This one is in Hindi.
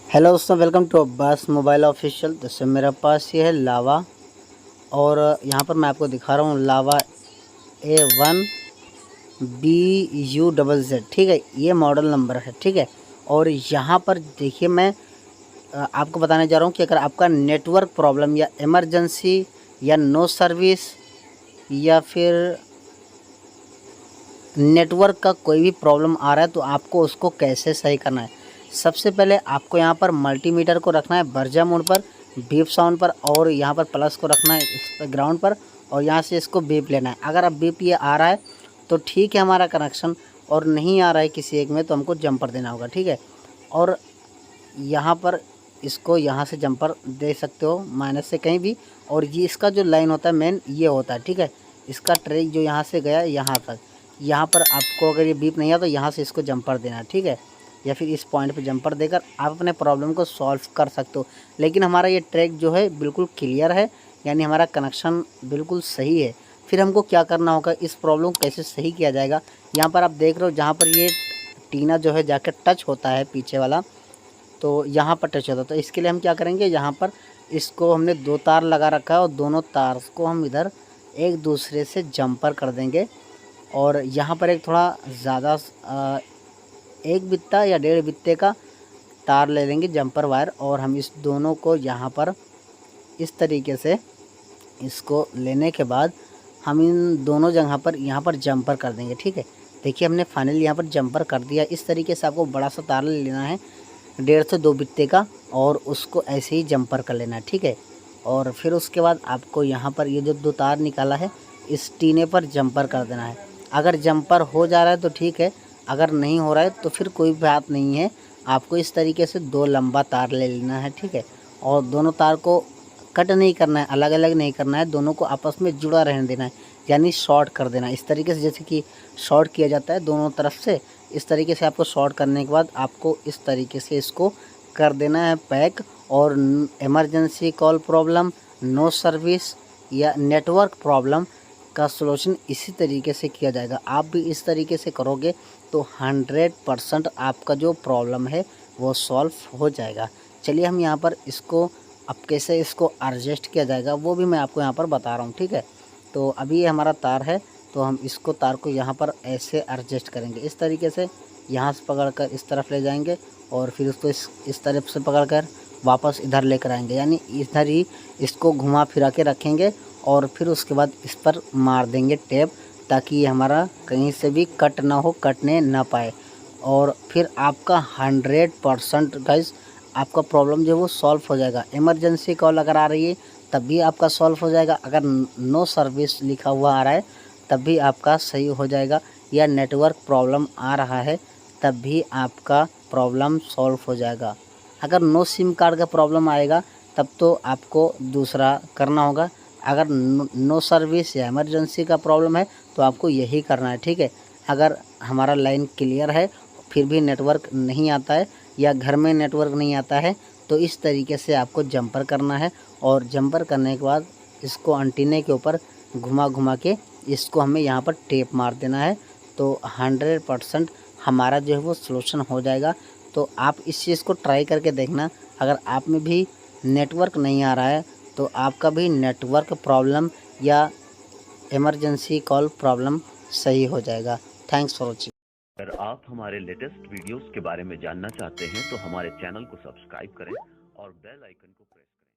हेलो दोस्तों, welcome to Abbas mobile official. दोस्तों मेरे पास ये है लावा, और यहाँ पर मैं आपको दिखा रहा हूँ लावा A1BU00। ठीक है, ये मॉडल नंबर है। ठीक है, और यहाँ पर देखिए मैं आपको बताने जा रहा हूँ कि अगर आपका नेटवर्क प्रॉब्लम या इमरजेंसी या नो सर्विस या फिर नेटवर्क का कोई भी प्रॉब्लम आ रहा है तो आपको उसको कैसे सही करना है। सबसे पहले आपको यहाँ पर मल्टीमीटर को रखना है बर्जा मोड पर, बीप साउंड पर, और यहाँ पर प्लस को रखना है इस पर ग्राउंड पर, और यहाँ से इसको बीप लेना है। अगर अब बीप ये आ रहा है तो ठीक है हमारा कनेक्शन, और नहीं आ रहा है किसी एक में तो हमको जंपर देना होगा। ठीक है, और यहाँ पर इसको यहाँ से जंपर दे सकते हो माइनस से कहीं भी, और ये इसका जो लाइन होता है मेन ये होता है। ठीक है, इसका ट्रैक जो यहाँ से गया यहाँ तक, यहाँ पर आपको अगर ये बीप नहीं आया तो यहाँ से इसको जंपर देना है। ठीक है, या फिर इस पॉइंट पे जंपर देकर आप अपने प्रॉब्लम को सॉल्व कर सकते हो। लेकिन हमारा ये ट्रैक जो है बिल्कुल क्लियर है, यानी हमारा कनेक्शन बिल्कुल सही है। फिर हमको क्या करना होगा, इस प्रॉब्लम को कैसे सही किया जाएगा। यहाँ पर आप देख रहे हो जहाँ पर ये टीना जो है जाकर टच होता है पीछे वाला, तो यहाँ पर टच होता है। तो इसके लिए हम क्या करेंगे, यहाँ पर इसको हमने दो तार लगा रखा है और दोनों तार को हम इधर एक दूसरे से जंपर कर देंगे। और यहाँ पर एक थोड़ा ज़्यादा एक बित्ता या डेढ़ बित्ते का तार ले लेंगे जंपर वायर, और हम इस दोनों को यहाँ पर इस तरीके से इसको लेने के बाद हम इन दोनों जगह पर यहाँ पर जंपर कर देंगे। ठीक है, देखिए हमने फाइनली यहाँ पर जंपर कर दिया। इस तरीके से आपको बड़ा सा तार ले लेना है 1.5 से 2 बित्ते का, और उसको ऐसे ही जंपर कर लेना है। ठीक है, और फिर उसके बाद आपको यहाँ पर ये जो दो तार निकाला है इस टीने पर जंपर कर देना है। अगर जंपर हो जा रहा है तो ठीक है, अगर नहीं हो रहा है तो फिर कोई बात नहीं है। आपको इस तरीके से दो लंबा तार ले लेना है। ठीक है, और दोनों तार को कट नहीं करना है, अलग अलग नहीं करना है, दोनों को आपस में जुड़ा रहने देना है, यानी शॉर्ट कर देना है। इस तरीके से जैसे कि शॉर्ट किया जाता है दोनों तरफ से, इस तरीके से आपको शॉर्ट करने के बाद आपको इस तरीके से इसको कर देना है पैक। और emergency call problem, no service या नेटवर्क प्रॉब्लम का सलूशन इसी तरीके से किया जाएगा। आप भी इस तरीके से करोगे तो 100% आपका जो प्रॉब्लम है वो सॉल्व हो जाएगा। चलिए हम यहाँ पर इसको अब कैसे इसको एडजस्ट किया जाएगा वो भी मैं आपको यहाँ पर बता रहा हूँ। ठीक है, तो अभी ये हमारा तार है, तो हम इसको तार को यहाँ पर ऐसे एडजस्ट करेंगे। इस तरीके से यहाँ से पकड़कर इस तरफ ले जाएंगे, और फिर उसको इस तरफ से पकड़कर वापस इधर लेकर आएंगे, यानी इधर ही इसको घुमा फिरा के रखेंगे, और फिर उसके बाद इस पर मार देंगे टेप, ताकि ये हमारा कहीं से भी कट ना हो, कटने ना पाए। और फिर आपका 100% गाइस आपका प्रॉब्लम जो है वो सॉल्व हो जाएगा। इमरजेंसी कॉल अगर आ रही है तब भी आपका सॉल्व हो जाएगा, अगर नो सर्विस लिखा हुआ आ रहा है तब भी आपका सही हो जाएगा, या नेटवर्क प्रॉब्लम आ रहा है तब भी आपका प्रॉब्लम सॉल्व हो जाएगा। अगर नो सिम कार्ड का प्रॉब्लम आएगा तब तो आपको दूसरा करना होगा। अगर नो सर्विस या इमरजेंसी का प्रॉब्लम है तो आपको यही करना है। ठीक है, अगर हमारा लाइन क्लियर है फिर भी नेटवर्क नहीं आता है या घर में नेटवर्क नहीं आता है तो इस तरीके से आपको जंपर करना है, और जंपर करने के बाद इसको एंटीने के ऊपर घुमा घुमा के इसको हमें यहाँ पर टेप मार देना है। तो 100% हमारा जो है वो सलूशन हो जाएगा। तो आप इस चीज़ को ट्राई करके देखना। अगर आप में भी नेटवर्क नहीं आ रहा है तो आपका भी नेटवर्क प्रॉब्लम या इमरजेंसी कॉल प्रॉब्लम सही हो जाएगा। Thanks for watching. अगर आप हमारे लेटेस्ट वीडियोस के बारे में जानना चाहते हैं तो हमारे चैनल को सब्सक्राइब करें और बेल आइकन को प्रेस करें।